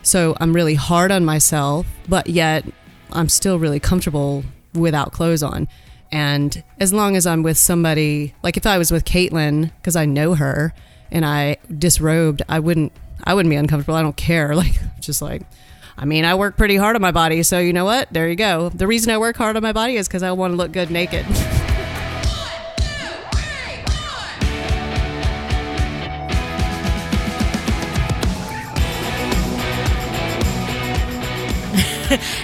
So I'm really hard on myself, but yet I'm still really comfortable without clothes on. And as long as I'm with somebody, like if I was with Katelyn, because I know her, and I disrobed, I wouldn't be uncomfortable. I don't care. Like, just like, I mean, I work pretty hard on my body, so you know what? There you go. The reason I work hard on my body is because I want to look good naked.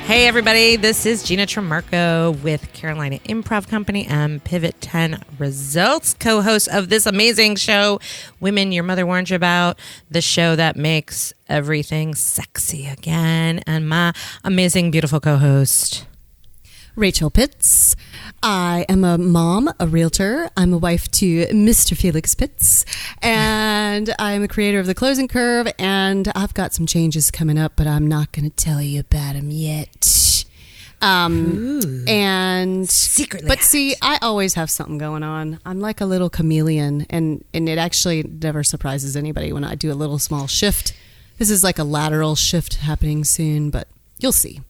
Hey everybody, this is Gina Trimarco with Carolina Improv Company and Pivot10 Results, co-host of this amazing show, Women Your Mother Warned You About, the show that makes everything sexy again, and my amazing, beautiful co-host, Rachel Pitts. I am a mom, a realtor. I'm a wife to Mr. Felix Pitts, and I'm a creator of The Closing Curve, and I've got some changes coming up, but I'm not going to tell you about them yet. And secretly. But see, I always have something going on. I'm like a little chameleon, and it actually never surprises anybody when I do a little small shift. This is like a lateral shift happening soon, but you'll see.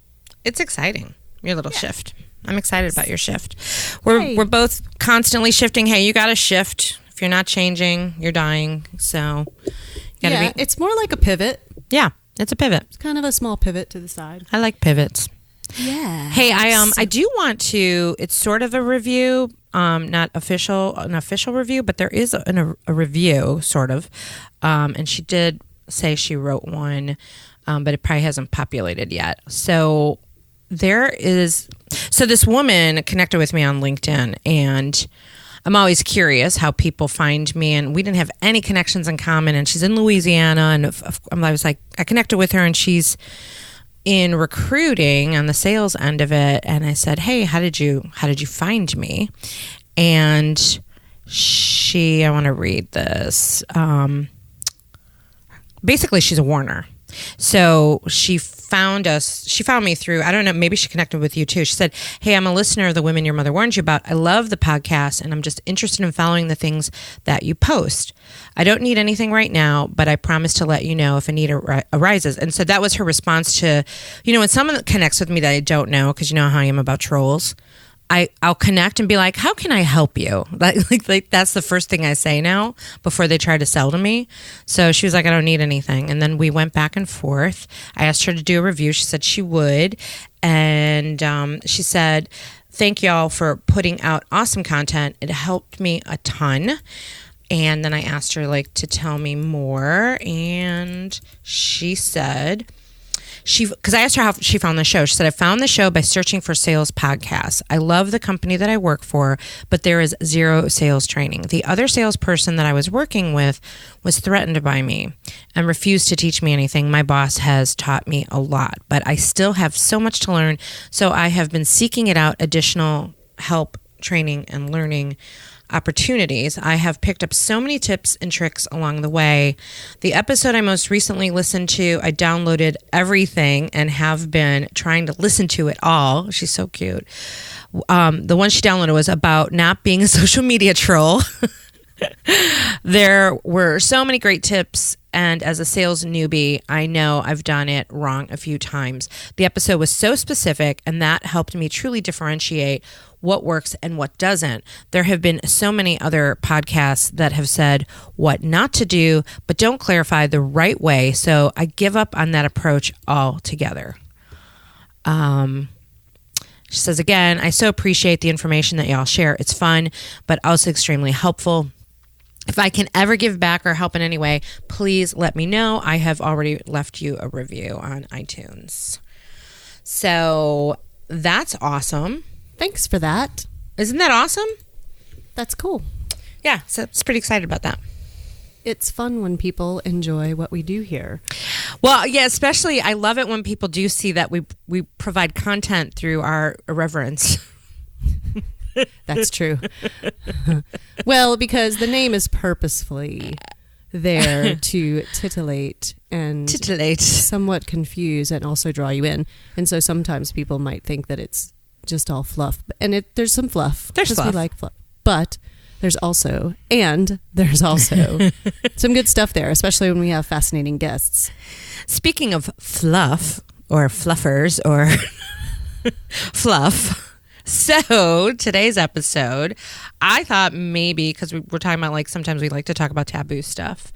It's exciting. Your little shift. I'm excited about your shift. We're both constantly shifting. Hey, you got to shift. If you're not changing, you're dying. So, it's more like a pivot. Yeah, it's a pivot. It's kind of a small pivot to the side. I like pivots. Yeah. Hey, I do want to. It's sort of a review, not an official review, but there is a review, sort of. And she did say she wrote one, but it probably hasn't populated yet. So. So this woman connected with me on LinkedIn, and I'm always curious how people find me, and we didn't have any connections in common, and she's in Louisiana, and I was like, I connected with her, and she's in recruiting on the sales end of it, and I said, hey, how did you find me? And I want to read this. Basically, she's a Warner. So she found me through, I don't know, maybe she connected with you too. She said, hey, I'm a listener of the Women Your Mother Warned You About. I love the podcast, and I'm just interested in following the things that you post. I don't need anything right now, but I promise to let you know if a need arises. And so that was her response to, when someone connects with me that I don't know, because you know how I am about trolls, I'll connect and be like, how can I help you? Like that's the first thing I say now before they try to sell to me. So she was like, I don't need anything. And then we went back and forth. I asked her to do a review. She said she would. And she said, thank y'all for putting out awesome content. It helped me a ton. And then I asked her to tell me more. And she said... because I asked her how she found the show. She said, I found the show by searching for sales podcasts. I love the company that I work for, but there is zero sales training. The other salesperson that I was working with was threatened by me and refused to teach me anything. My boss has taught me a lot, but I still have so much to learn. So I have been seeking it out, additional help, training, and learning opportunities. I have picked up so many tips and tricks along the way. The episode I most recently listened to, I downloaded everything and have been trying to listen to it all. She's so cute. The one she downloaded was about not being a social media troll. There were so many great tips, and as a sales newbie, I know I've done it wrong a few times. The episode was so specific, and that helped me truly differentiate what works and what doesn't. There have been so many other podcasts that have said what not to do, but don't clarify the right way, so I give up on that approach altogether. She says, again, I so appreciate the information that y'all share. It's fun, but also extremely helpful. If I can ever give back or help in any way, please let me know. I have already left you a review on iTunes. So that's awesome. Thanks for that. Isn't that awesome? That's cool. Yeah, so it's pretty excited about that. It's fun when people enjoy what we do here. Well, yeah, especially I love it when people do see that we provide content through our irreverence. That's true. Well, because the name is purposefully there to titillate and somewhat confuse and also draw you in. And so sometimes people might think that it's just all fluff. And there's some fluff. There's fluff. We like fluff. But there's also some good stuff there, especially when we have fascinating guests. Speaking of fluff or fluffers or fluff. So today's episode, I thought maybe, because we're talking about like sometimes we like to talk about taboo stuff,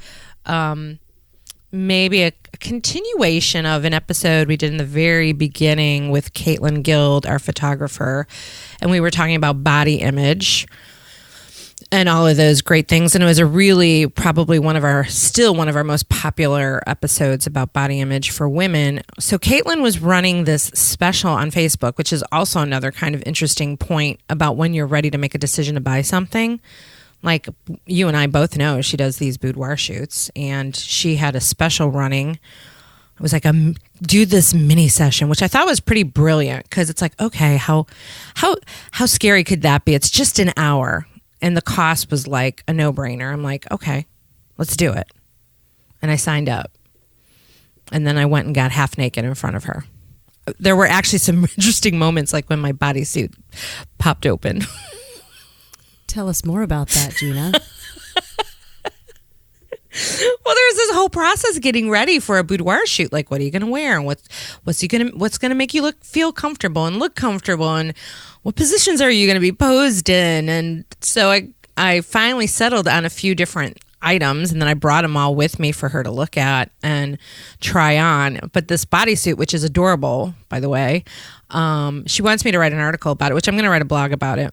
maybe a continuation of an episode we did in the very beginning with Katelyn Guild, our photographer, and we were talking about body image and all of those great things. And it was a really probably still one of our most popular episodes about body image for women. So Katelyn was running this special on Facebook, which is also another kind of interesting point about when you're ready to make a decision to buy something. Like you and I both know she does these boudoir shoots, and she had a special running. It was like do this mini session, which I thought was pretty brilliant, because it's like, okay, how scary could that be? It's just an hour. And the cost was like a no-brainer. I'm like, okay, let's do it. And I signed up. And then I went and got half naked in front of her. There were actually some interesting moments, like when my bodysuit popped open. Tell us more about that, Gina. Well, there's this whole process getting ready for a boudoir shoot. Like, what are you going to wear? And what's going to make you feel comfortable and look comfortable? And what positions are you going to be posed in? And so I finally settled on a few different items, and then I brought them all with me for her to look at and try on. But this bodysuit, which is adorable, by the way, she wants me to write an article about it, which I'm going to write a blog about it.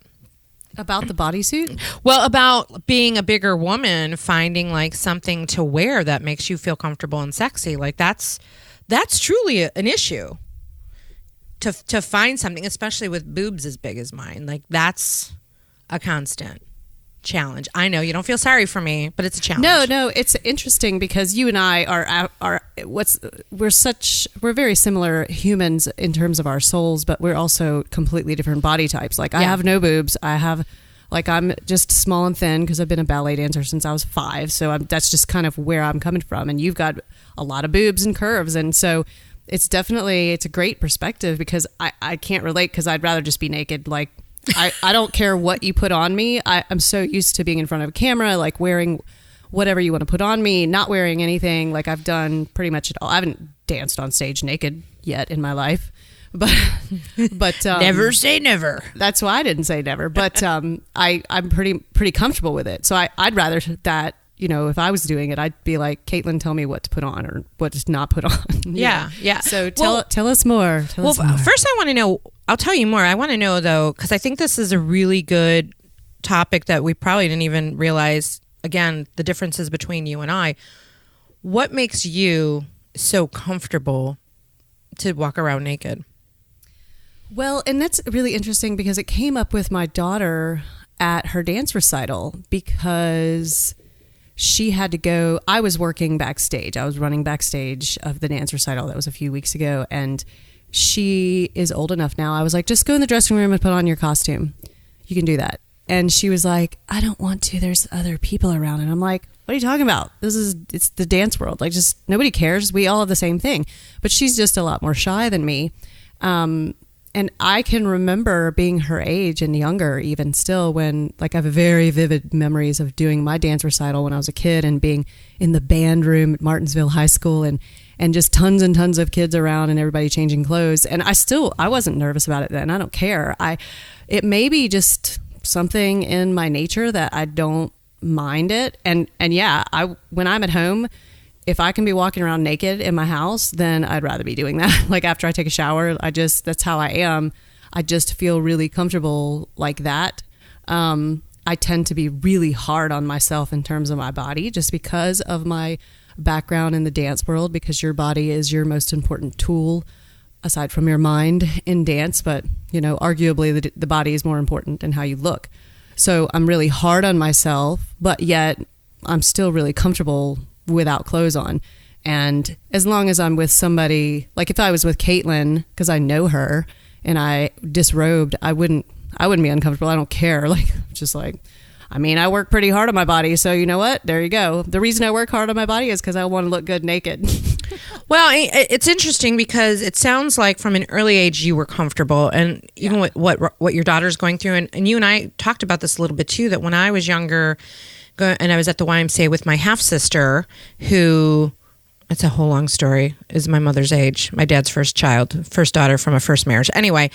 About the bodysuit? Well, about being a bigger woman, finding like something to wear that makes you feel comfortable and sexy. Like that's truly an issue. To find something, especially with boobs as big as mine, like that's a constant challenge. I know you don't feel sorry for me, but it's a challenge. No, it's interesting because you and I we're very similar humans in terms of our souls, but we're also completely different body types. Like I have no boobs. I'm just small and thin because I've been a ballet dancer since I was 5. So that's just kind of where I'm coming from. And you've got a lot of boobs and curves. And so it's a great perspective, because I can't relate, because I'd rather just be naked. Like I don't care what you put on me. I'm so used to being in front of a camera, like wearing whatever you want to put on me, not wearing anything. Like I've done pretty much it all. I haven't danced on stage naked yet in my life, but never say never. That's why I didn't say never. But I'm pretty comfortable with it. So I'd rather that. You know, if I was doing it, I'd be like, Katelyn, tell me what to put on or what to not put on. Yeah. So tell us more. First I want to know, I'll tell you more. I want to know, though, because I think this is a really good topic that we probably didn't even realize, again, the differences between you and I. What makes you so comfortable to walk around naked? Well, and that's really interesting, because it came up with my daughter at her dance recital, because she had to go. I was working backstage. I was running backstage of the dance recital. That was a few weeks ago. And she is old enough now. I was like, just go in the dressing room and put on your costume. You can do that. And she was like, I don't want to. There's other people around. And I'm like, what are you talking about? It's the dance world. Like, just nobody cares. We all have the same thing. But she's just a lot more shy than me. And I can remember being her age and younger, even still, when like I have very vivid memories of doing my dance recital when I was a kid and being in the band room at Martinsville High School and just tons and tons of kids around and everybody changing clothes. And I wasn't nervous about it then. I don't care. It may be just something in my nature that I don't mind it. And yeah, when I'm at home, if I can be walking around naked in my house, then I'd rather be doing that. Like after I take a shower, that's how I am. I just feel really comfortable like that. I tend to be really hard on myself in terms of my body, just because of my background in the dance world, because your body is your most important tool aside from your mind in dance. But, arguably the body is more important in how you look. So I'm really hard on myself, but yet I'm still really comfortable without clothes on. And as long as I'm with somebody, like if I was with Katelyn, because I know her, and I disrobed, I wouldn't be uncomfortable. I don't care. Like, just like, I work pretty hard on my body. So you know what? There you go. The reason I work hard on my body is because I want to look good naked. Well, it's interesting because it sounds like from an early age you were comfortable, and even with what your daughter's going through, and you and I talked about this a little bit too, that when I was younger and I was at the YMCA with my half-sister, who, it's a whole long story, is my mother's age, my dad's first daughter from a first marriage. Anyway,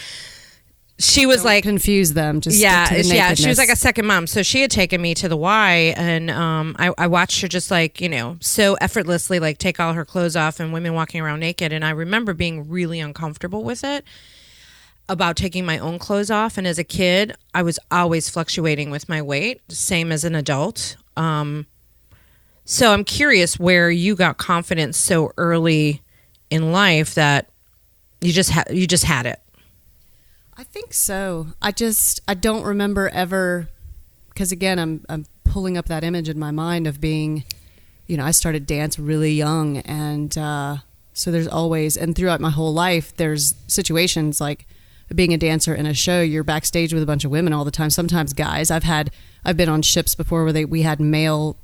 she was like, confuse them. Just she was like a second mom. So she had taken me to the Y, and I watched her just like, so effortlessly like take all her clothes off and women walking around naked. And I remember being really uncomfortable with it, about taking my own clothes off. And as a kid, I was always fluctuating with my weight, same as an adult. So I'm curious where you got confidence so early in life that you just had it. I think so. I don't remember ever, because again, I'm pulling up that image in my mind of being, I started dance really young, and so there's always, and throughout my whole life, there's situations like being a dancer in a show. You're backstage with a bunch of women all the time. Sometimes guys. I've been on ships before where we had male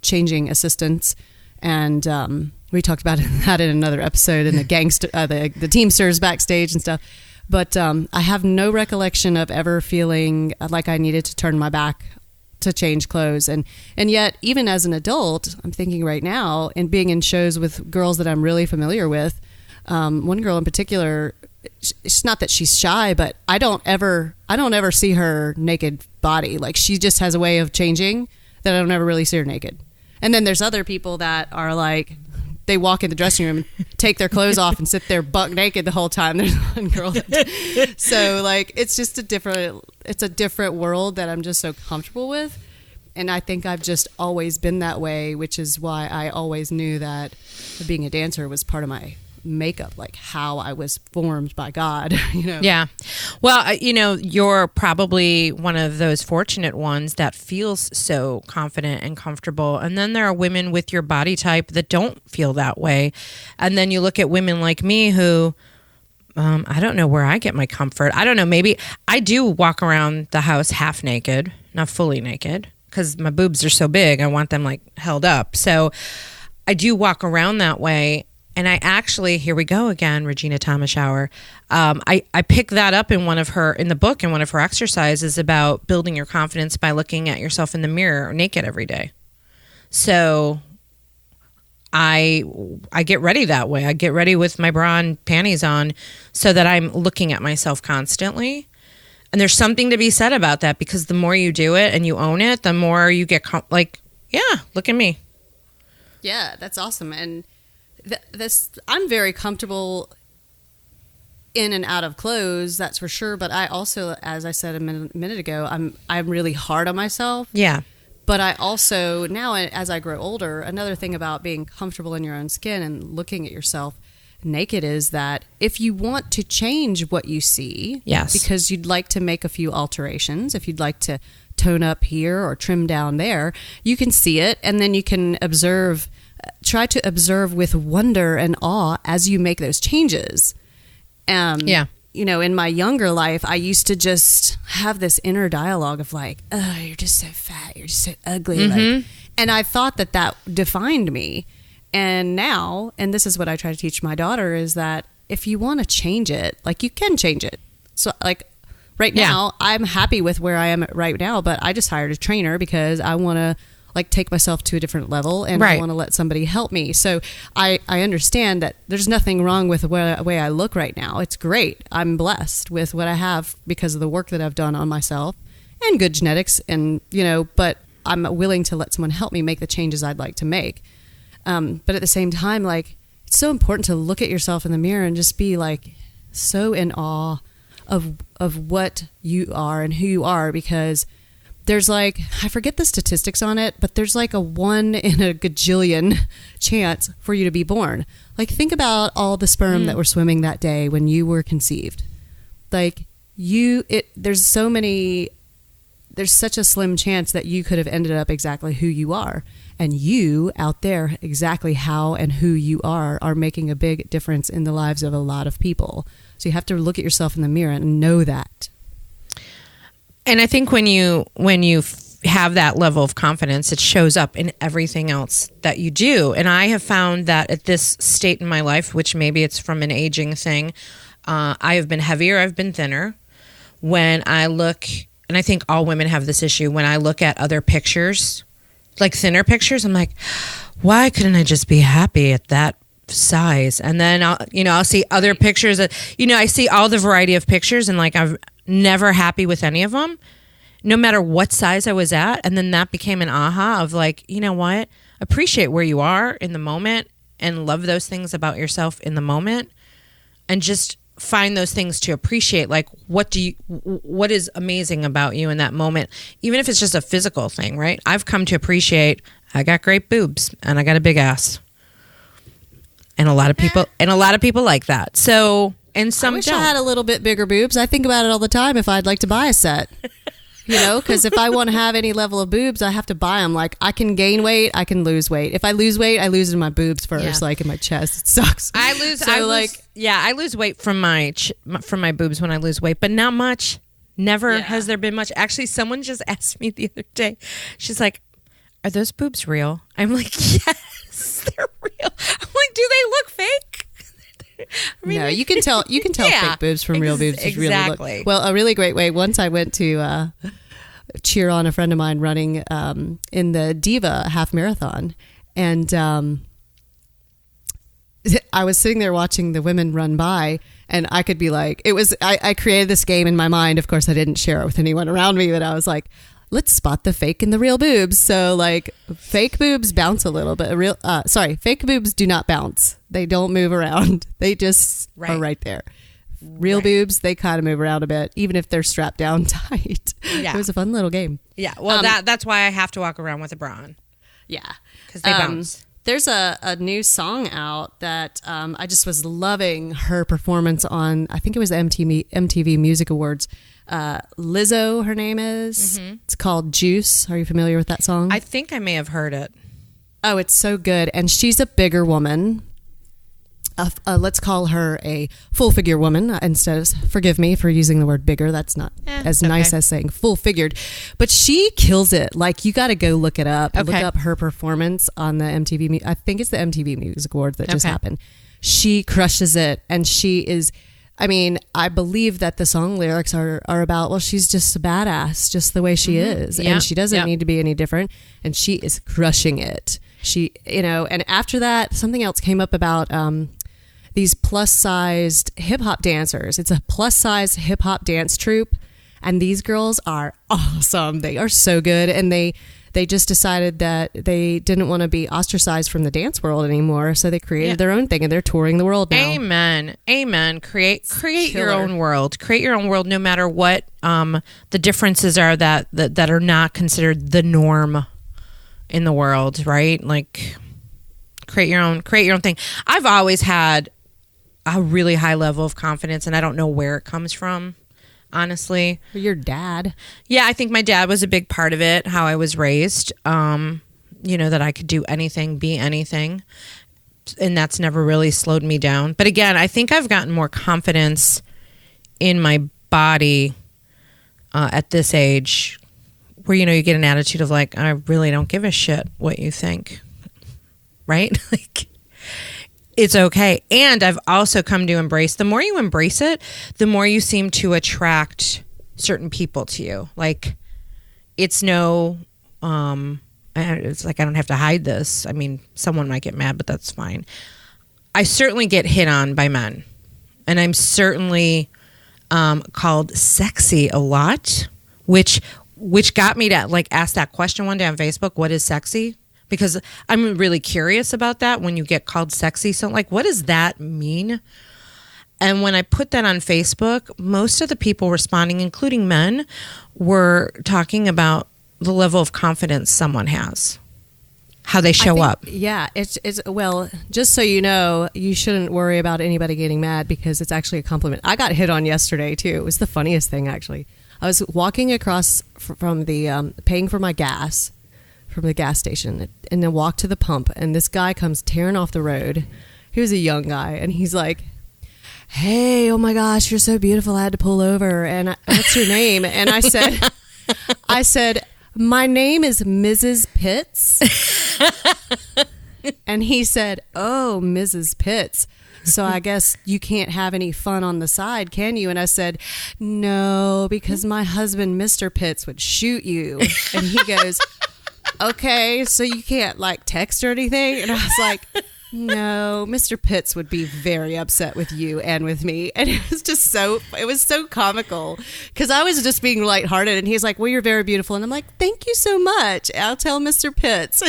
changing assistants, and we talked about that in another episode, in the Teamsters backstage and stuff. But I have no recollection of ever feeling like I needed to turn my back to change clothes. And yet, even as an adult, I'm thinking right now, and being in shows with girls that I'm really familiar with, one girl in particular, it's not that she's shy, but I don't ever see her naked body. Like, she just has a way of changing that I don't ever really see her naked. And then there's other people that are like, they walk in the dressing room and take their clothes off and sit there buck naked the whole time. There's one girl. So like, it's just a different world that I'm just so comfortable with. And I think I've just always been that way, which is why I always knew that being a dancer was part of my makeup, like how I was formed by God, Yeah. Well, you're probably one of those fortunate ones that feels so confident and comfortable. And then there are women with your body type that don't feel that way. And then you look at women like me who, I don't know where I get my comfort. I don't know. Maybe I do walk around the house half naked, not fully naked, because my boobs are so big. I want them like held up. So I do walk around that way. And I actually, here we go again, Regina Thomas Hour. I picked that up in one of her exercises about building your confidence by looking at yourself in the mirror naked every day. So I get ready that way. I get ready with my bra and panties on so that I'm looking at myself constantly. And there's something to be said about that, because the more you do it and you own it, the more you get look at me. Yeah, that's awesome. And I'm very comfortable in and out of clothes, that's for sure. But I also, as I said a minute ago, I'm really hard on myself. Yeah. But I also, now as I grow older, another thing about being comfortable in your own skin and looking at yourself naked is that if you want to change what you see, yes, because you'd like to make a few alterations, if you'd like to tone up here or trim down there, you can see it, and then you can try to observe with wonder and awe as you make those changes. In my younger life, I used to just have this inner dialogue of like, oh, you're just so fat, you're just so ugly. Mm-hmm. And I thought that defined me. And now, and this is what I try to teach my daughter, is that if you want to change it, like, you can change it. So like right now, I'm happy with where I am right now, but I just hired a trainer because I want to like take myself to a different level, and I want to let somebody help me. So I understand that there's nothing wrong with the way I look right now. It's great. I'm blessed with what I have because of the work that I've done on myself and good genetics, and but I'm willing to let someone help me make the changes I'd like to make. But at the same time, like, it's so important to look at yourself in the mirror and just be like so in awe of what you are and who you are, because there's like, I forget the statistics on it, but there's like a 1 in a gajillion chance for you to be born. Like, think about all the sperm that were swimming that day when you were conceived. Like, there's such a slim chance that you could have ended up exactly who you are. And you out there, exactly how and who you are making a big difference in the lives of a lot of people. So you have to look at yourself in the mirror and know that. And I think when you have that level of confidence, it shows up in everything else that you do. And I have found that at this state in my life, which maybe it's from an aging thing, I have been heavier, I've been thinner. When I look, and I think all women have this issue, when I look at other pictures, like thinner pictures, I'm like, why couldn't I just be happy at that size? And then I'll see other pictures that, I see all the variety of pictures, and like I'm never happy with any of them, no matter what size I was at. And then that became an aha of like, you know what? Appreciate where you are in the moment and love those things about yourself in the moment, and just find those things to appreciate. Like, what is amazing about you in that moment, even if it's just a physical thing, right? I've come to appreciate, I got great boobs and I got a big ass. And a lot of people like that. So, and some I wish don't. I had a little bit bigger boobs. I think about it all the time if I'd like to buy a set. Because if I want to have any level of boobs, I have to buy them. Like, I can gain weight, I can lose weight. If I lose weight, I lose in my boobs first, like in my chest. It sucks. I lose weight from my boobs when I lose weight, but not much. Never has there been much. Actually, someone just asked me the other day. She's like, "Are those boobs real?" I'm like, "Yes, they're real." I'm like, "Do they look fake?" No, you can tell fake boobs from real boobs. Exactly. Really well, a really great way. Once I went to cheer on a friend of mine running in the Diva half marathon, and I was sitting there watching the women run by, and I could be like, I created this game in my mind. Of course, I didn't share it with anyone around me, but I was like, let's spot the fake and the real boobs. So like, fake boobs bounce a little bit. Fake boobs do not bounce. They don't move around. They just are right there. Real boobs, they kind of move around a bit, even if they're strapped down tight. Yeah. It was a fun little game. Yeah. Well, that's why I have to walk around with a bra on. Yeah. Because they bounce. There's a new song out that I just was loving her performance on, I think it was the MTV Music Awards. Lizzo, her name is. Mm-hmm. It's called Juice. Are you familiar with that song? I think I may have heard it. Oh, it's so good. And she's a bigger woman. Let's call her a full figure woman instead of, forgive me for using the word bigger. That's not as nice as saying full figured, but she kills it. Like, you got to go look it up. Look up her performance on the MTV. I think it's the MTV Music Awards that just happened. She crushes it. And she is, I mean, I believe that the song lyrics are about, well, she's just a badass, just the way she is. And she doesn't need to be any different. And she is crushing it. She, and after that, something else came up about, these plus-sized hip-hop dancers. It's a plus-size hip-hop dance troupe, and these girls are awesome. They are so good, and they just decided that they didn't want to be ostracized from the dance world anymore, so they created their own thing, and they're touring the world now. Amen. Create your own world. Create your own world, no matter what the differences are that are not considered the norm in the world, right? Like, create your own thing. I've always had a really high level of confidence, and I don't know where it comes from, honestly. Your dad. Yeah, I think my dad was a big part of it, how I was raised, that I could do anything, be anything, and that's never really slowed me down. But again, I think I've gotten more confidence in my body at this age, where, you get an attitude of like, I really don't give a shit what you think, right? Like, it's okay. And I've also come to embrace, the more you embrace it, the more you seem to attract certain people to you. Like, it's it's like, I don't have to hide this. I mean, someone might get mad, but that's fine. I certainly get hit on by men, and I'm certainly called sexy a lot, which got me to like ask that question one day on Facebook, what is sexy? Because I'm really curious about that when you get called sexy. So like, what does that mean? And when I put that on Facebook, most of the people responding, including men, were talking about the level of confidence someone has, how they show up. Yeah, it's well, just so you know, you shouldn't worry about anybody getting mad, because it's actually a compliment. I got hit on yesterday too. It was the funniest thing, actually. I was walking across from the paying for my gas from the gas station, and then walked to the pump, and this guy comes tearing off the road. He was a young guy, and he's like, "Hey, oh my gosh, you're so beautiful. I had to pull over. And what's your name?" And I said, my name is Mrs. Pitts. And he said, oh, Mrs. Pitts. So I guess you can't have any fun on the side, can you? And I said, no, because my husband, Mr. Pitts, would shoot you. And he goes, okay, so you can't like text or anything? And I was like, no, Mr. Pitts would be very upset with you and with me. And it was so comical because I was just being lighthearted. And he's like, well, you're very beautiful. And I'm like, thank you so much. I'll tell Mr. Pitts.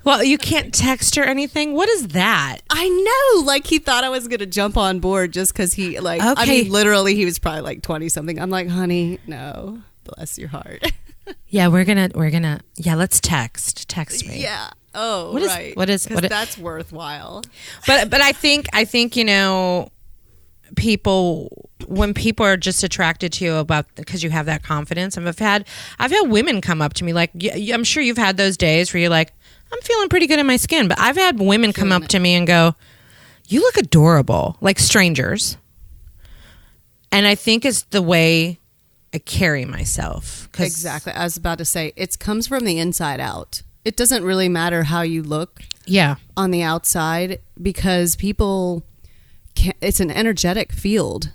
Well, you can't text or anything. What is that? I know. Like he thought I was going to jump on board just because he like, okay. I mean, literally he was probably like 20 something. I'm like, honey, no, bless your heart. Yeah, we're gonna, yeah, let's text me. Yeah. Oh, right. What is that's worthwhile. But I think, you know, when people are just attracted to you because you have that confidence. I've had women come up to me like, I'm sure you've had those days where you're like, I'm feeling pretty good in my skin. But I've had women come up to me and go, you look adorable, like strangers. And I think it's the way I carry myself. Exactly. I was about to say, it comes from the inside out. It doesn't really matter how you look on the outside because it's an energetic field.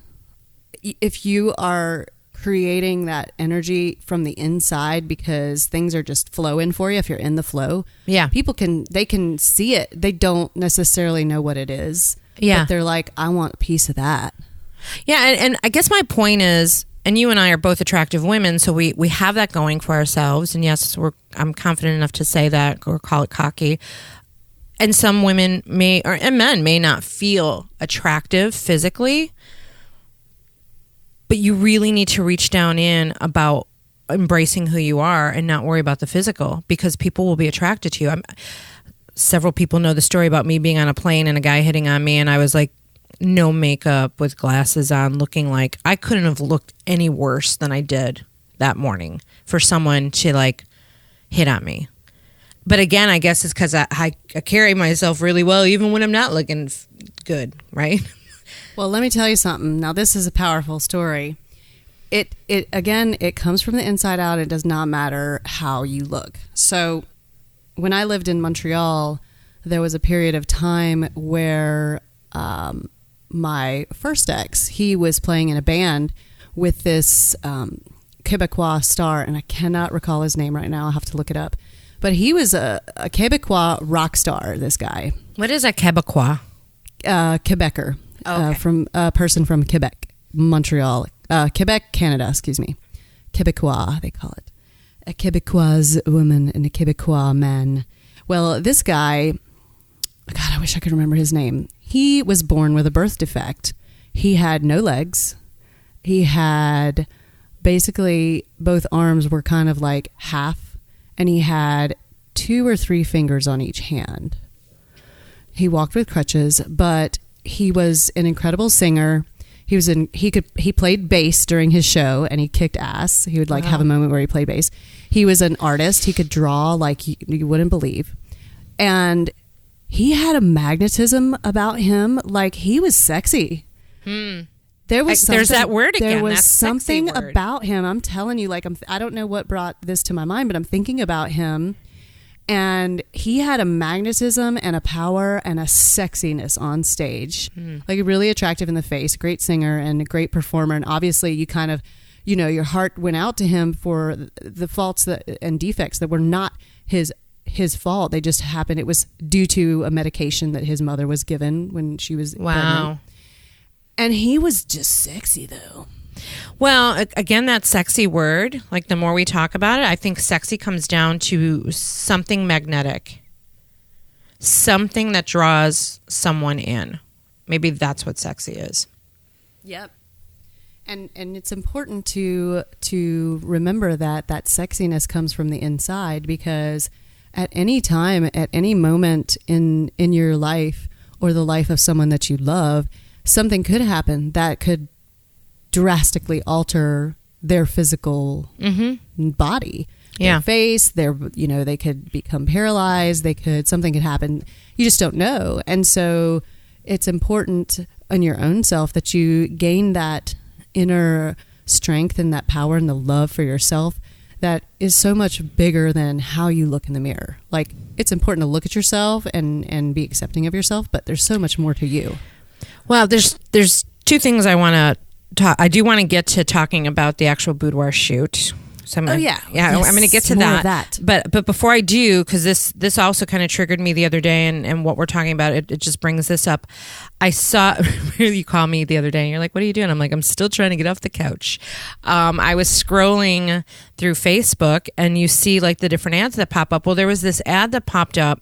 If you are creating that energy from the inside because things are just flowing for you, if you're in the flow, people they can see it. They don't necessarily know what it is. Yeah. But they're like, I want a piece of that. Yeah. And I guess my point is, and you and I are both attractive women, so we have that going for ourselves. And yes, I'm confident enough to say that or call it cocky. And some women and men may not feel attractive physically, but you really need to reach down in about embracing who you are and not worry about the physical because people will be attracted to you. Several people know the story about me being on a plane and a guy hitting on me, and I was like, no makeup with glasses on, looking like I couldn't have looked any worse than I did that morning for someone to like hit on me. But again, I guess it's because I carry myself really well even when I'm not looking good, right? Well, let me tell you something. Now, this is a powerful story. It comes from the inside out. It does not matter how you look. So when I lived in Montreal, there was a period of time where my first ex, he was playing in a band with this Quebecois star, and I cannot recall his name right now. I'll have to look it up. But he was a Quebecois rock star, this guy. What is a Quebecois? Quebecer. Okay. From a person from Quebec, Montreal. Quebec, Canada, excuse me. Quebecois, they call it. A Quebecoise woman and a Quebecois man. Well, this guy, God, I wish I could remember his name. He was born with a birth defect. He had no legs. He had basically both arms were kind of like half, and he had 2 or 3 fingers on each hand. He walked with crutches, but he was an incredible singer. He played bass during his show, and he kicked ass. He would have a moment where he played bass. He was an artist. He could draw like you wouldn't believe. And he had a magnetism about him, like he was sexy. There's that word again. There was something about him. I'm telling you, like I don't know what brought this to my mind, but I'm thinking about him, and he had a magnetism and a power and a sexiness on stage, like really attractive in the face, great singer and a great performer. And obviously, you kind of, your heart went out to him for the faults and defects that were not his fault. They just happened. It was due to a medication that his mother was given when she was pregnant. And he was just sexy though. Well, again, that sexy word, like the more we talk about it, I think sexy comes down to something magnetic, something that draws someone in. Maybe that's what sexy is. Yep. And it's important to remember that sexiness comes from the inside, because at any time, at any moment in your life or the life of someone that you love, something could happen that could drastically alter their physical body, their face, they could become paralyzed. Something could happen. You just don't know. And so it's important in your own self that you gain that inner strength and that power and the love for yourself, that is so much bigger than how you look in the mirror. Like, it's important to look at yourself and be accepting of yourself, but there's so much more to you. Well, there's two things I want to talk. I do want to get to talking about the actual boudoir shoot. So I'm yes, I'm going to get to more of that. that. But before I do, because this also kind of triggered me the other day, and what we're talking about, it just brings this up. I saw you call me the other day, and you're like, "What are you doing?" I'm like, "I'm still trying to get off the couch." I was scrolling through Facebook, and you see like the different ads that pop up. Well, there was this ad that popped up,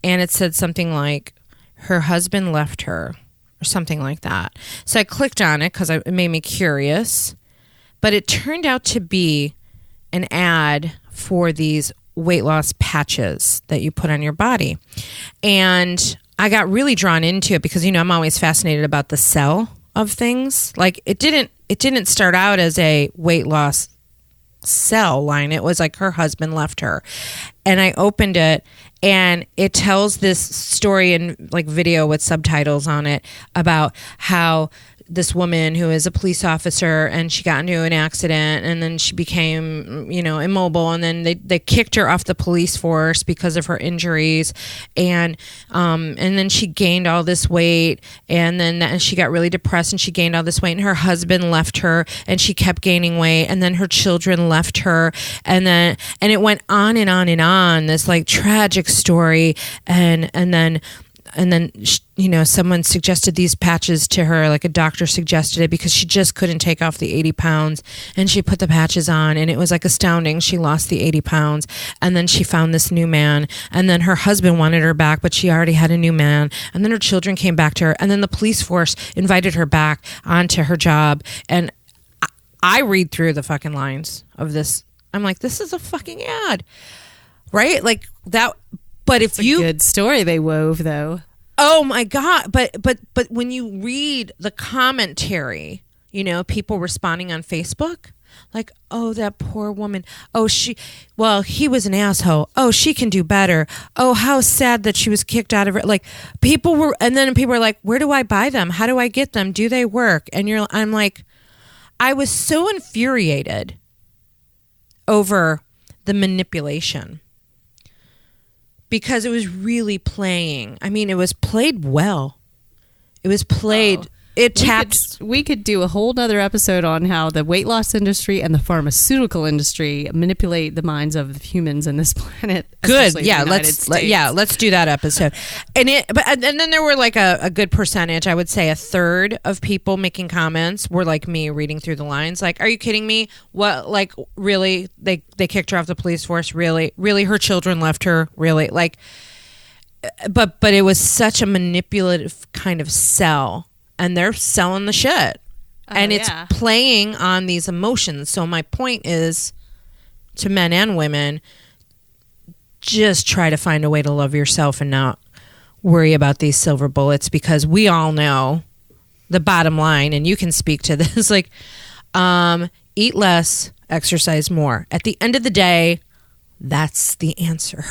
and it said something like, "Her husband left her," or something like that. So I clicked on it because it made me curious, but it turned out to be an ad for these weight loss patches that you put on your body. And I got really drawn into it because, I'm always fascinated about the sell of things. Like it didn't start out as a weight loss sell line. It was like her husband left her. And I opened it, and it tells this story in like video with subtitles on it about how this woman who is a police officer, and she got into an accident, and then she became, immobile, and then they kicked her off the police force because of her injuries, and then she gained all this weight, and then she got really depressed, and she gained all this weight, and her husband left her, and she kept gaining weight, and then her children left her, and it went on and on and on, this like tragic story, and then someone suggested these patches to her, like a doctor suggested it because she just couldn't take off the 80 pounds, and she put the patches on, and it was like astounding. She lost the 80 pounds, and then she found this new man, and then her husband wanted her back, but she already had a new man, and then her children came back to her, and then the police force invited her back onto her job. And I read through the fucking lines of this. I'm like, this is a fucking ad, right? Like that. But if it's a good story they wove, though. Oh my God! But when you read the commentary, people responding on Facebook, like, "Oh, that poor woman. Oh, he was an asshole. Oh, she can do better. Oh, how sad that she was kicked out of it." Like people were like, "Where do I buy them? How do I get them? Do they work?" And I'm like, I was so infuriated over the manipulation. Because it was really playing. I mean, it was played well. It was played. Oh. It tapped. We could do a whole nother episode on how the weight loss industry and the pharmaceutical industry manipulate the minds of humans in this planet. Good, yeah. Let's do that episode. And then there were like a good percentage. I would say a third of people making comments were like me reading through the lines. Like, are you kidding me? What? Like, really? They kicked her off the police force? Really? Her children left her? Really? Like, but it was such a manipulative kind of sell. And they're selling the shit. And it's playing on these emotions. So my point is, to men and women, just try to find a way to love yourself and not worry about these silver bullets, because we all know the bottom line, and you can speak to this, like, eat less, exercise more. At the end of the day, that's the answer.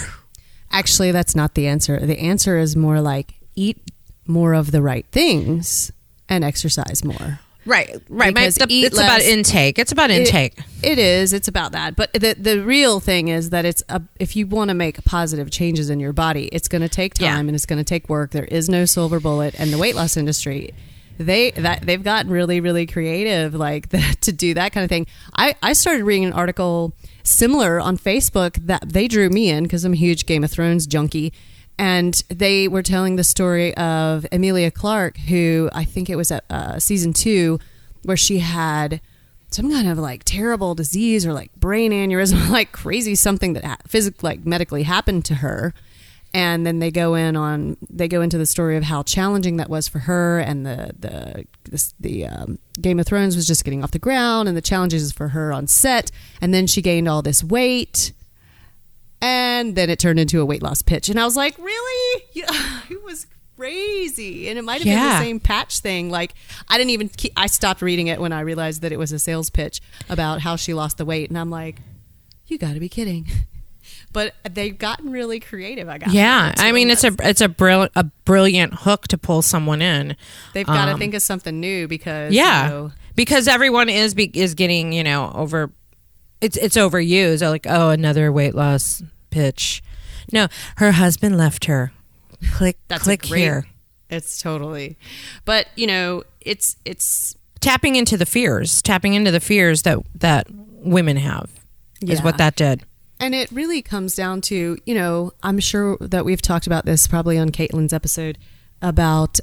Actually, that's not the answer. The answer is more like eat more of the right things and exercise more. Right. It's about intake. It's about intake. It is. It's about that. But the real thing is that if you want to make positive changes in your body, it's going to take time and it's going to take work. There is no silver bullet. And the weight loss industry, they've gotten really, really creative like that, to do that kind of thing. I started reading an article similar on Facebook that they drew me in because I'm a huge Game of Thrones junkie. And they were telling the story of Emilia Clarke, who I think it was at season 2, where she had some kind of like terrible disease or like brain aneurysm, like crazy something that physically, like medically happened to her. And then they go into the story of how challenging that was for her, and the Game of Thrones was just getting off the ground, and the challenges for her on set. And then she gained all this weight. And then it turned into a weight loss pitch. And I was like, really? Yeah, it was crazy. And it might have been the same patch thing. Like, I stopped reading it when I realized that it was a sales pitch about how she lost the weight. And I'm like, you got to be kidding. But they've gotten really creative. I mean, it's a brilliant hook to pull someone in. They've got to think of something new because because everyone is getting over. It's overused. They're like, oh, another weight loss pitch. No, her husband left her. Click here. It's totally, but it's tapping into the fears that women have is what that did. And it really comes down to, I'm sure that we've talked about this probably on Katelyn's episode about,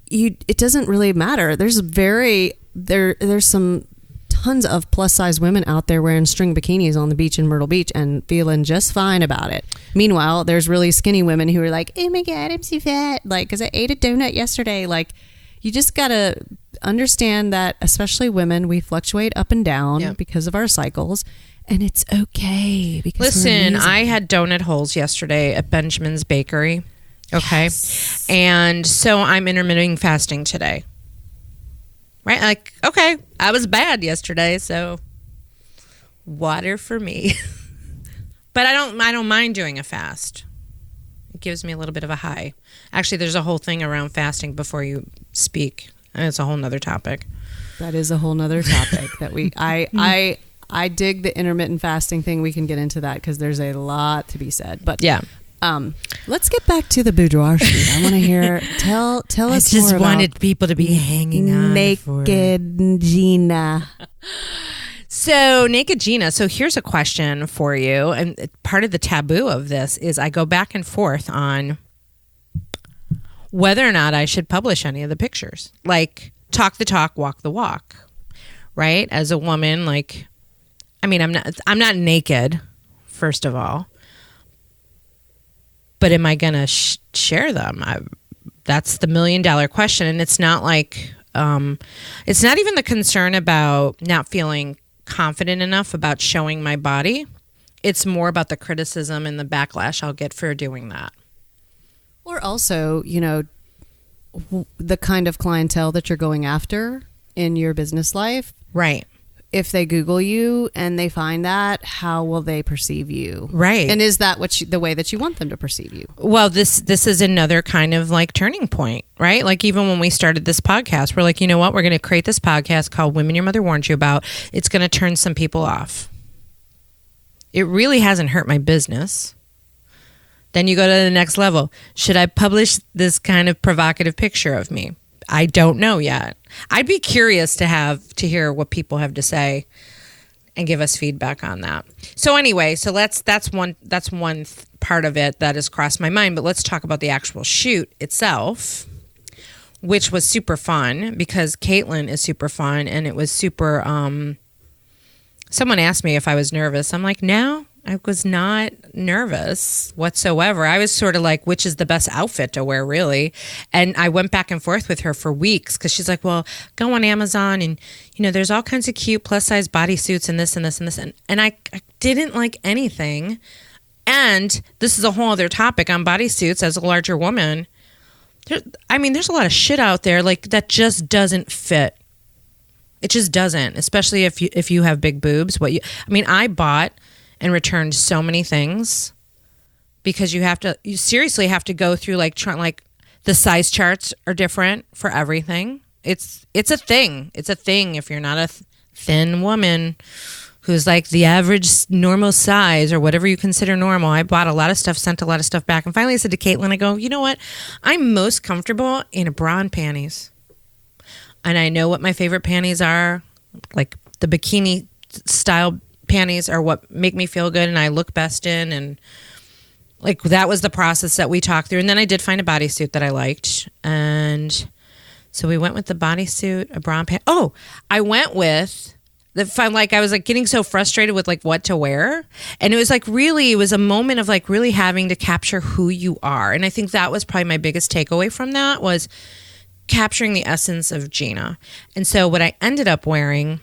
it doesn't really matter. There's some tons of plus size women out there wearing string bikinis on the beach in Myrtle Beach and feeling just fine about it. Meanwhile, there's really skinny women who are like, oh my God, I'm so fat. Like, cause I ate a donut yesterday. Like, you just gotta understand that, especially women, we fluctuate up and down because of our cycles. And it's okay. Because listen, I had donut holes yesterday at Benjamin's Bakery. Okay. Yes. And so I'm intermittent fasting today. Right? Like, okay, I was bad yesterday, so water for me. But I don't mind doing a fast. It gives me a little bit of a high. Actually, there's a whole thing around fasting before you speak. And it's a whole nother topic. That is a whole nother topic that I dig the intermittent fasting thing. We can get into that because there's a lot to be said. But yeah. Let's get back to the boudoir shoot. I want to hear. Tell us more about. I just wanted people to be hanging on. Naked Gina. So naked Gina. So here's a question for you, and part of the taboo of this is I go back and forth on whether or not I should publish any of the pictures. Like, talk the talk, walk the walk. Right? As a woman, like, I mean, I'm not naked, first of all. But am I going to share them? That's the $1 million question. And it's not like, it's not even the concern about not feeling confident enough about showing my body. It's more about the criticism and the backlash I'll get for doing that. Or also, the kind of clientele that you're going after in your business life. Right. If they Google you and they find that, how will they perceive you? Right. And is that the way that you want them to perceive you? Well, this is another kind of like turning point, right? Like even when we started this podcast, we're like, you know what? We're going to create this podcast called Women Your Mother Warned You About. It's going to turn some people off. It really hasn't hurt my business. Then you go to the next level. Should I publish this kind of provocative picture of me? I don't know yet. I'd be curious to hear what people have to say and give us feedback on that. So anyway, that's one part of it that has crossed my mind. But let's talk about the actual shoot itself, which was super fun because Katelyn is super fun, and it was super. Someone asked me if I was nervous. I'm like, no. I was not nervous whatsoever. I was sort of like, which is the best outfit to wear, really? And I went back and forth with her for weeks because she's like, well, go on Amazon and, there's all kinds of cute plus size bodysuits and this and this and this. And I didn't like anything. And this is a whole other topic on bodysuits as a larger woman. There's a lot of shit out there like that just doesn't fit. It just doesn't, especially if you have big boobs. I bought and returned so many things because you seriously have to go through like the size charts are different for everything. It's a thing. It's a thing if you're not a thin woman who's like the average normal size or whatever you consider normal. I bought a lot of stuff, sent a lot of stuff back, and finally I said to Katelyn, I go, you know what? I'm most comfortable in a bra and panties. And I know what my favorite panties are, like the bikini style panties are what make me feel good and I look best in, and like that was the process that we talked through. And then I did find a bodysuit that I liked, and so we went with the bodysuit, a bra and pant. Oh, I went with the fun. Like I was like getting so frustrated with like what to wear, and it was a moment of like really having to capture who you are. And I think that was probably my biggest takeaway from that was capturing the essence of Gina. And so what I ended up wearing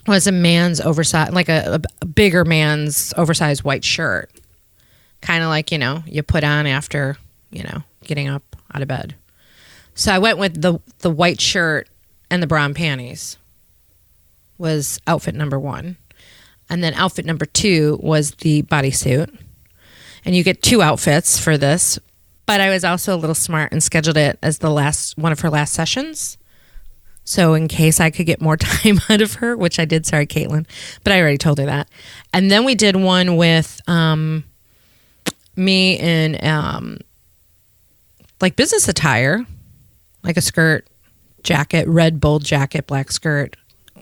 was a man's oversized, like a bigger man's oversized white shirt. Kind of like, you put on after, getting up out of bed. So I went with the white shirt and the bra and panties was outfit number 1. And then outfit number 2 was the bodysuit. And you get 2 outfits for this. But I was also a little smart and scheduled it as the last one of her last sessions. So in case I could get more time out of her, which I did, sorry, Katelyn, but I already told her that. And then we did one with me in like business attire, like a skirt, jacket, red bold jacket, black skirt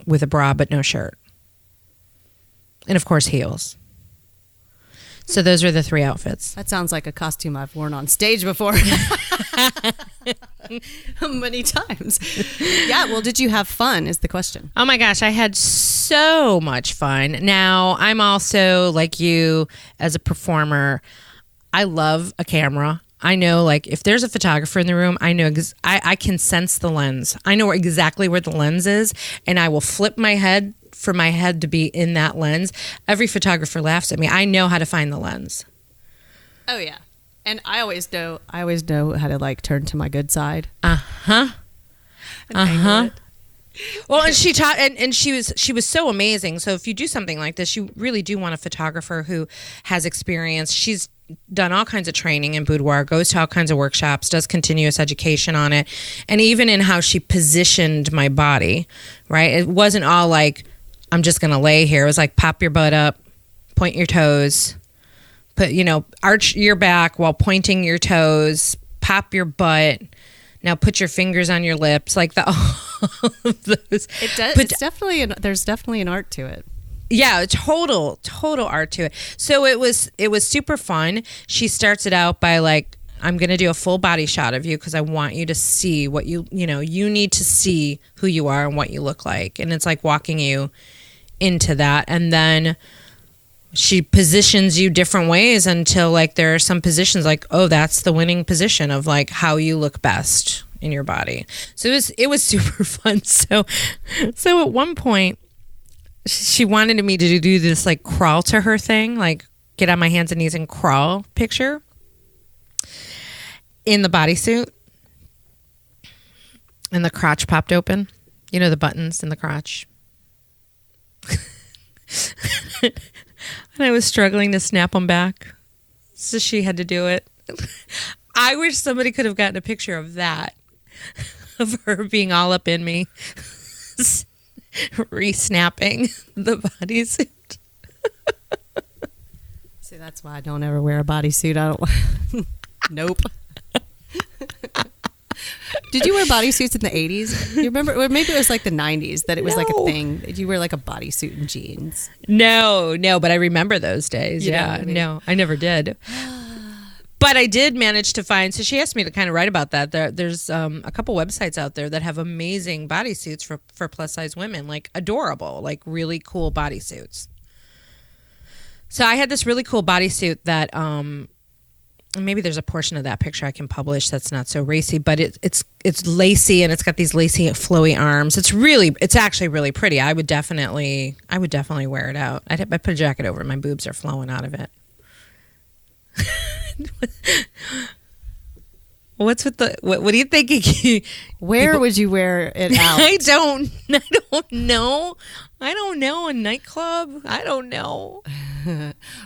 with a bra, but no shirt. And of course, heels. So those are the 3 outfits. That sounds like a costume I've worn on stage before. Many times. Yeah, well, did you have fun is the question. Oh my gosh, I had so much fun. Now, I'm also like you as a performer. I love a camera. I know, like, if there's a photographer in the room, I know I can sense the lens. I know exactly where the lens is, and I will flip my head for my head to be in that lens. Every photographer laughs at me. I know how to find the lens. Oh yeah, and I always know how to like turn to my good side. Well, and she taught, and she was so amazing. So if you do something like this, you really do want a photographer who has experience. She's done all kinds of training in boudoir, goes to all kinds of workshops, does continuous education on it, and even in how she positioned my body. Right, it wasn't all like, I'm just going to lay here. It was like, pop your butt up, point your toes, arch your back while pointing your toes, pop your butt. Now put your fingers on your lips, like all of those. It does. It's definitely there's definitely an art to it. Yeah, total art to it. So it was super fun. She starts it out by like, I'm going to do a full body shot of you because I want you to see what you need to see who you are and what you look like. And it's like walking you into that. And then she positions you different ways until like there are some positions like, oh, that's the winning position of like how you look best in your body. So it was super fun. So at one point she wanted me to do this like crawl to her thing, like get on my hands and knees and crawl picture in the bodysuit, and the crotch popped open. You know, the buttons in the crotch. And I was struggling to snap them back. So she had to do it. I wish somebody could have gotten a picture of that. Of her being all up in me. Re-snapping the bodysuit. See, that's why I don't ever wear a bodysuit. I don't. Nope. Did you wear bodysuits in the 80s? You remember? Or maybe it was like the 90s that it was like a thing. Did you wear like a bodysuit and jeans? No, but I remember those days. No, I never did. But I did manage to find, so she asked me to kind of write about that. There's a couple websites out there that have amazing bodysuits for plus size women, like adorable, like really cool bodysuits. So I had this really cool bodysuit that, maybe there's a portion of that picture I can publish that's not so racy, but it's lacy and it's got these lacy flowy arms. It's actually really pretty. I would definitely wear it out. I put a jacket over it. My boobs are flowing out of it. What's with the what do you think? Where would you wear it out? I don't know. A nightclub? I don't know.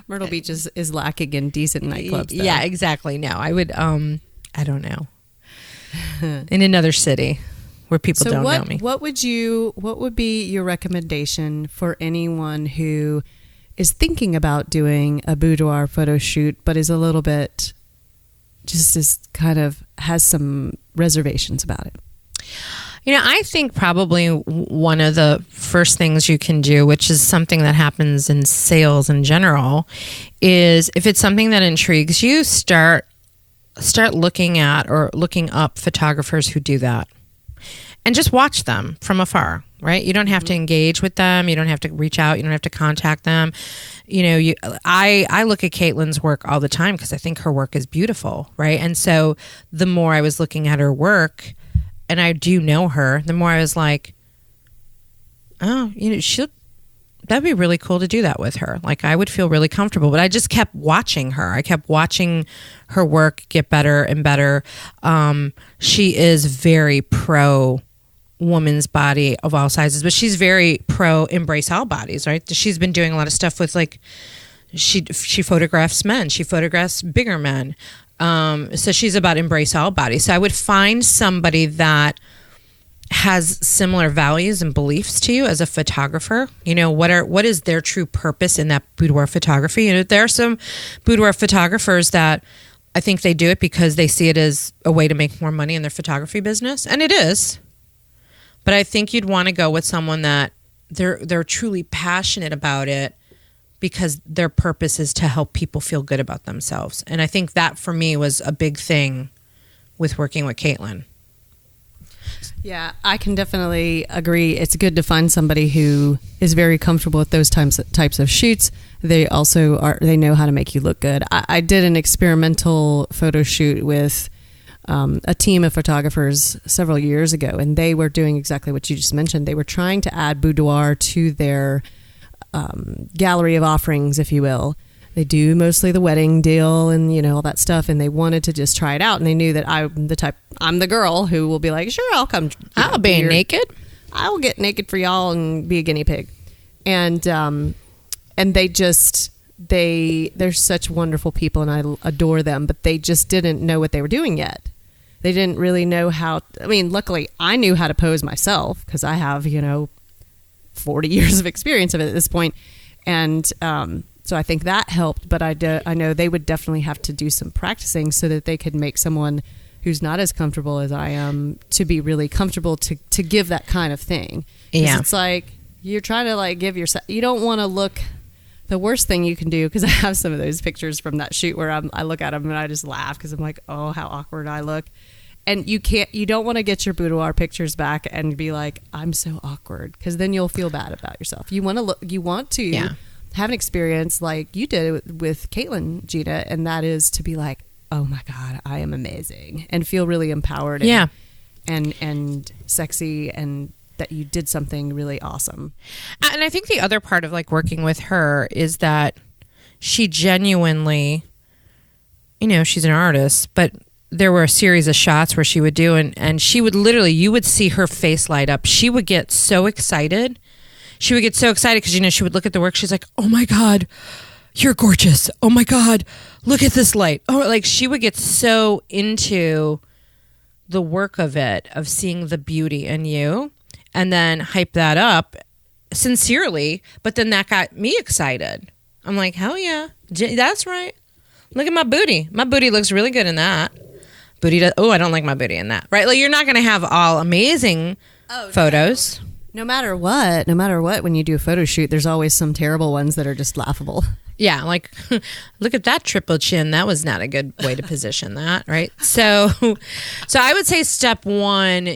Myrtle Beach is lacking in decent nightclubs, though. Yeah, exactly. No, I would I don't know. In another city where people don't know me. What would be your recommendation for anyone who is thinking about doing a boudoir photo shoot, but is a little bit has some reservations about it? I think probably one of the first things you can do, which is something that happens in sales in general, is if it's something that intrigues you, start looking at or looking up photographers who do that. And just watch them from afar, right? You don't have to engage with them. You don't have to reach out. You don't have to contact them. I look at Katelyn's work all the time because I think her work is beautiful, right? And so the more I was looking at her work, and I do know her, the more I was like, oh, that'd be really cool to do that with her. Like, I would feel really comfortable. But I just kept watching her. I kept watching her work get better and better. She is very pro woman's body of all sizes, but she's very pro embrace all bodies, right? She's been doing a lot of stuff with, like, she photographs men. She photographs bigger men. So she's about embrace all bodies. So I would find somebody that has similar values and beliefs to you as a photographer. You know, what is their true purpose in that boudoir photography? You know, there are some boudoir photographers that I think they do it because they see it as a way to make more money in their photography business, and it is. But I think you'd want to go with someone that they're truly passionate about it because their purpose is to help people feel good about themselves. And I think that for me was a big thing with working with Katelyn. Yeah, I can definitely agree. It's good to find somebody who is very comfortable with those types of shoots. They also they know how to make you look good. I did an experimental photo shoot with a team of photographers several years ago, and they were doing exactly what you just mentioned. They were trying to add boudoir to their gallery of offerings, if you will. They do mostly the wedding deal and, you know, all that stuff. And they wanted to just try it out. And they knew that I'm the girl who will be like, sure, I'll come. I'll be naked. I'll get naked for y'all and be a guinea pig. And they're such wonderful people and I adore them, but they just didn't know what they were doing yet. They didn't really know luckily I knew how to pose myself because I have, 40 years of experience of it at this point. And, so I think that helped, but I know they would definitely have to do some practicing so that they could make someone who's not as comfortable as I am to be really comfortable to give that kind of thing. Yeah. It's like you're trying to give yourself, you don't want to look, the worst thing you can do, because I have some of those pictures from that shoot where I look at them and I just laugh because I'm like, oh, how awkward I look. And you don't want to get your boudoir pictures back and be like, I'm so awkward, because then you'll feel bad about yourself. You want to have an experience like you did with Katelyn, Gina, and that is to be like, oh my God, I am amazing, and feel really empowered and sexy, and that you did something really awesome. And I think the other part of working with her is that she genuinely, she's an artist, but there were a series of shots where she would do, and she would literally, you would see her face light up. She would get so excited. She would get so excited because, she would look at the work. She's like, oh my God, you're gorgeous. Oh my God, look at this light. Oh, she would get so into the work of it, of seeing the beauty in you, and then hype that up sincerely. But then that got me excited. I'm like, hell yeah, that's right. Look at my booty. My booty looks really good in that. Booty does. Oh, I don't like my booty in that. Right? You're not going to have all amazing photos. No matter what, when you do a photo shoot, there's always some terrible ones that are just laughable. Yeah, look at that triple chin. That was not a good way to position that, right? So I would say step one,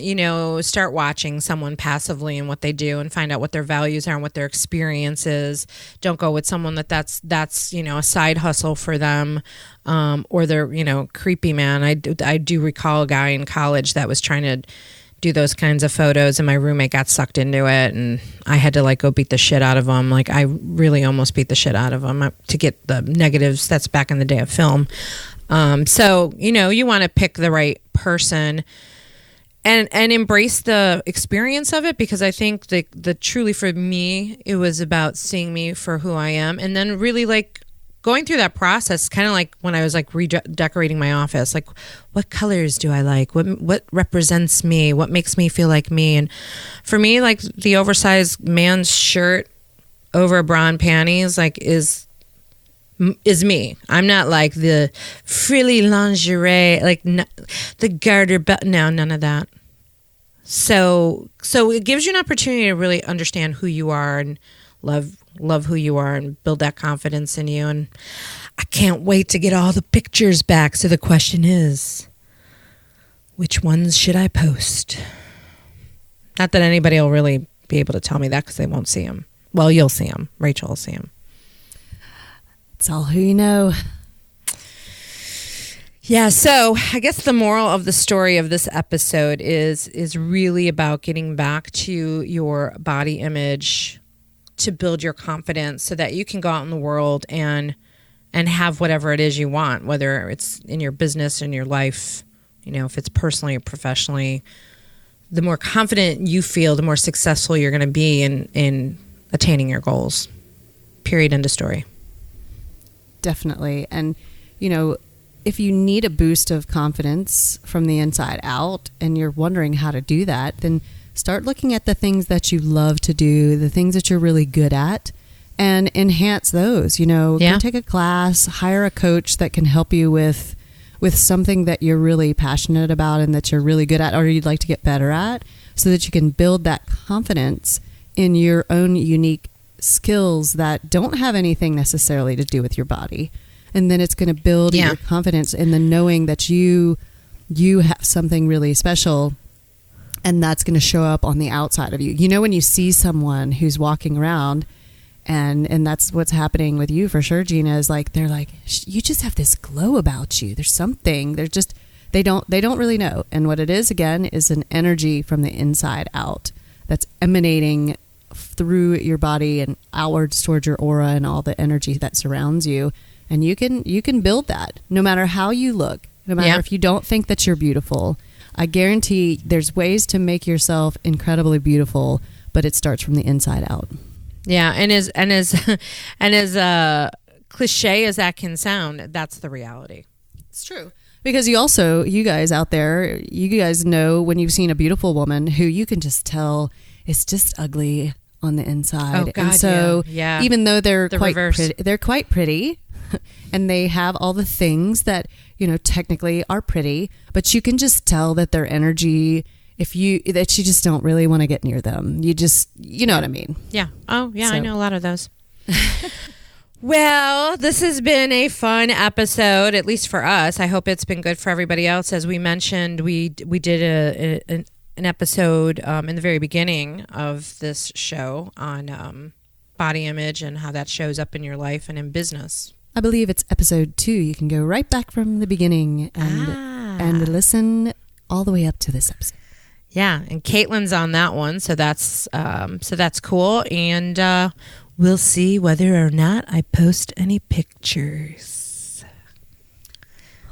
start watching someone passively and what they do and find out what their values are and what their experience is. Don't go with someone that's a side hustle for them, or they're, creepy man. I do recall a guy in college that was trying to do those kinds of photos, and my roommate got sucked into it, and I had to go beat the shit out of him. I really almost beat the shit out of him to get the negatives. That's back in the day of film. So you want to pick the right person and embrace the experience of it, because I think the truly for me, it was about seeing me for who I am, and then really going through that process, kind of like when I was redecorating my office, what colors do I like? What represents me? What makes me feel like me? And for me, the oversized man's shirt over bra and panties, is me. I'm not the frilly lingerie, the garter belt. No, none of that. So it gives you an opportunity to really understand who you are and love who you are and build that confidence in you. And I can't wait to get all the pictures back. So the question is, which ones should I post? Not that anybody will really be able to tell me that, because they won't see them. Well, you'll see them. Rachel will see them. It's all who you know. Yeah, so I guess the moral of the story of this episode is really about getting back to your body image, to build your confidence so that you can go out in the world and have whatever it is you want, whether it's in your business, in your life, if it's personally or professionally. The more confident you feel, the more successful you're going to be in attaining your goals. Period. End of story. Definitely. And, if you need a boost of confidence from the inside out and you're wondering how to do that, then start looking at the things that you love to do, the things that you're really good at, and enhance those. Go take a class, hire a coach that can help you with something that you're really passionate about and that you're really good at or you'd like to get better at, so that you can build that confidence in your own unique skills that don't have anything necessarily to do with your body. And then it's going to build your confidence in the knowing that you have something really special, and that's going to show up on the outside of you. When you see someone who's walking around, and that's what's happening with you for sure, Gina, is like, they're like, you just have this glow about you. There's something. They're just, they don't really know. And what it is, again, is an energy from the inside out that's emanating through your body and outwards towards your aura and all the energy that surrounds you. And you can build that no matter how you look, no matter if you don't think that you're beautiful. I guarantee there's ways to make yourself incredibly beautiful, but it starts from the inside out. Yeah, and as cliche as that can sound, that's the reality. It's true. Because you guys out there, you guys know when you've seen a beautiful woman who you can just tell is just ugly on the inside. Oh, God, and so even though they're quite pretty and they have all the things that, technically are pretty, but you can just tell that their energy, that you just don't really want to get near them. You just, what I mean? Yeah. Oh, yeah, so. I know a lot of those. Well, this has been a fun episode, at least for us. I hope it's been good for everybody else. As we mentioned, we did an episode in the very beginning of this show on body image and how that shows up in your life and in business. I believe it's episode 2. You can go right back from the beginning and listen all the way up to this episode. Yeah, and Katelyn's on that one, so that's cool. And we'll see whether or not I post any pictures.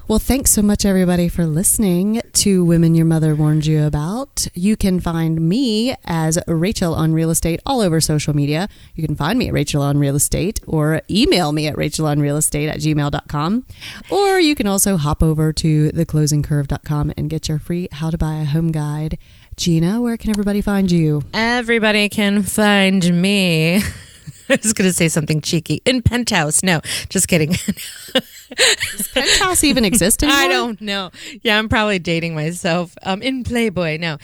Well, thanks so much, everybody, for listening to Women Your Mother Warned You About. You can find me as Rachel on Real Estate all over social media. You can find me at Rachel on Real Estate or email me at rachelonrealestate@gmail.com. Or you can also hop over to theclosingcurve.com and get your free How to Buy a Home Guide. Gina, where can everybody find you? Everybody can find me. I was going to say something cheeky. In Penthouse. No, just kidding. Does Penthouse even exist anymore? I don't know. Yeah, I'm probably dating myself. In Playboy, no.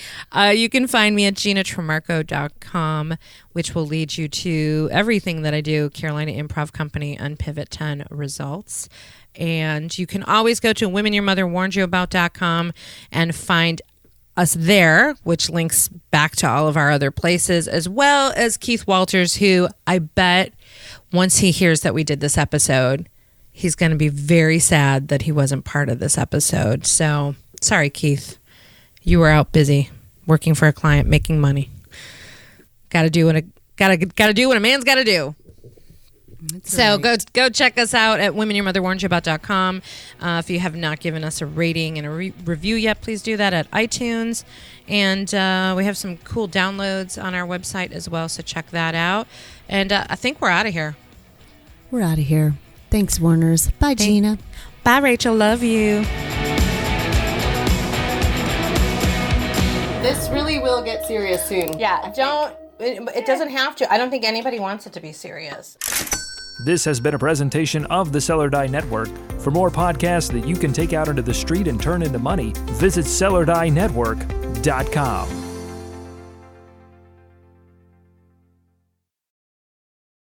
You can find me at GinaTrimarco.com, which will lead you to everything that I do, Carolina Improv Company and Pivot10 Results. And you can always go to womenyourmotherwarnedyouabout.com and find us there, which links back to all of our other places, as well as Keith Walters, who I bet once he hears that we did this episode, he's going to be very sad that he wasn't part of this episode. So sorry, Keith, you were out busy working for a client, making money. Got to do what a man's got to do. That's so right. Go check us out at womenyourmotherwarnedyouabout.com. If you have not given us a rating and a review yet, please do that at iTunes. And we have some cool downloads on our website as well, so check that out. And I think we're out of here. We're out of here. Thanks, Warners. Bye, Gina. Bye, Rachel. Love you. This really will get serious soon. Yeah, it doesn't have to. I don't think anybody wants it to be serious. This has been a presentation of the Sell or Die Network. For more podcasts that you can take out into the street and turn into money, visit sellordienetwork.com.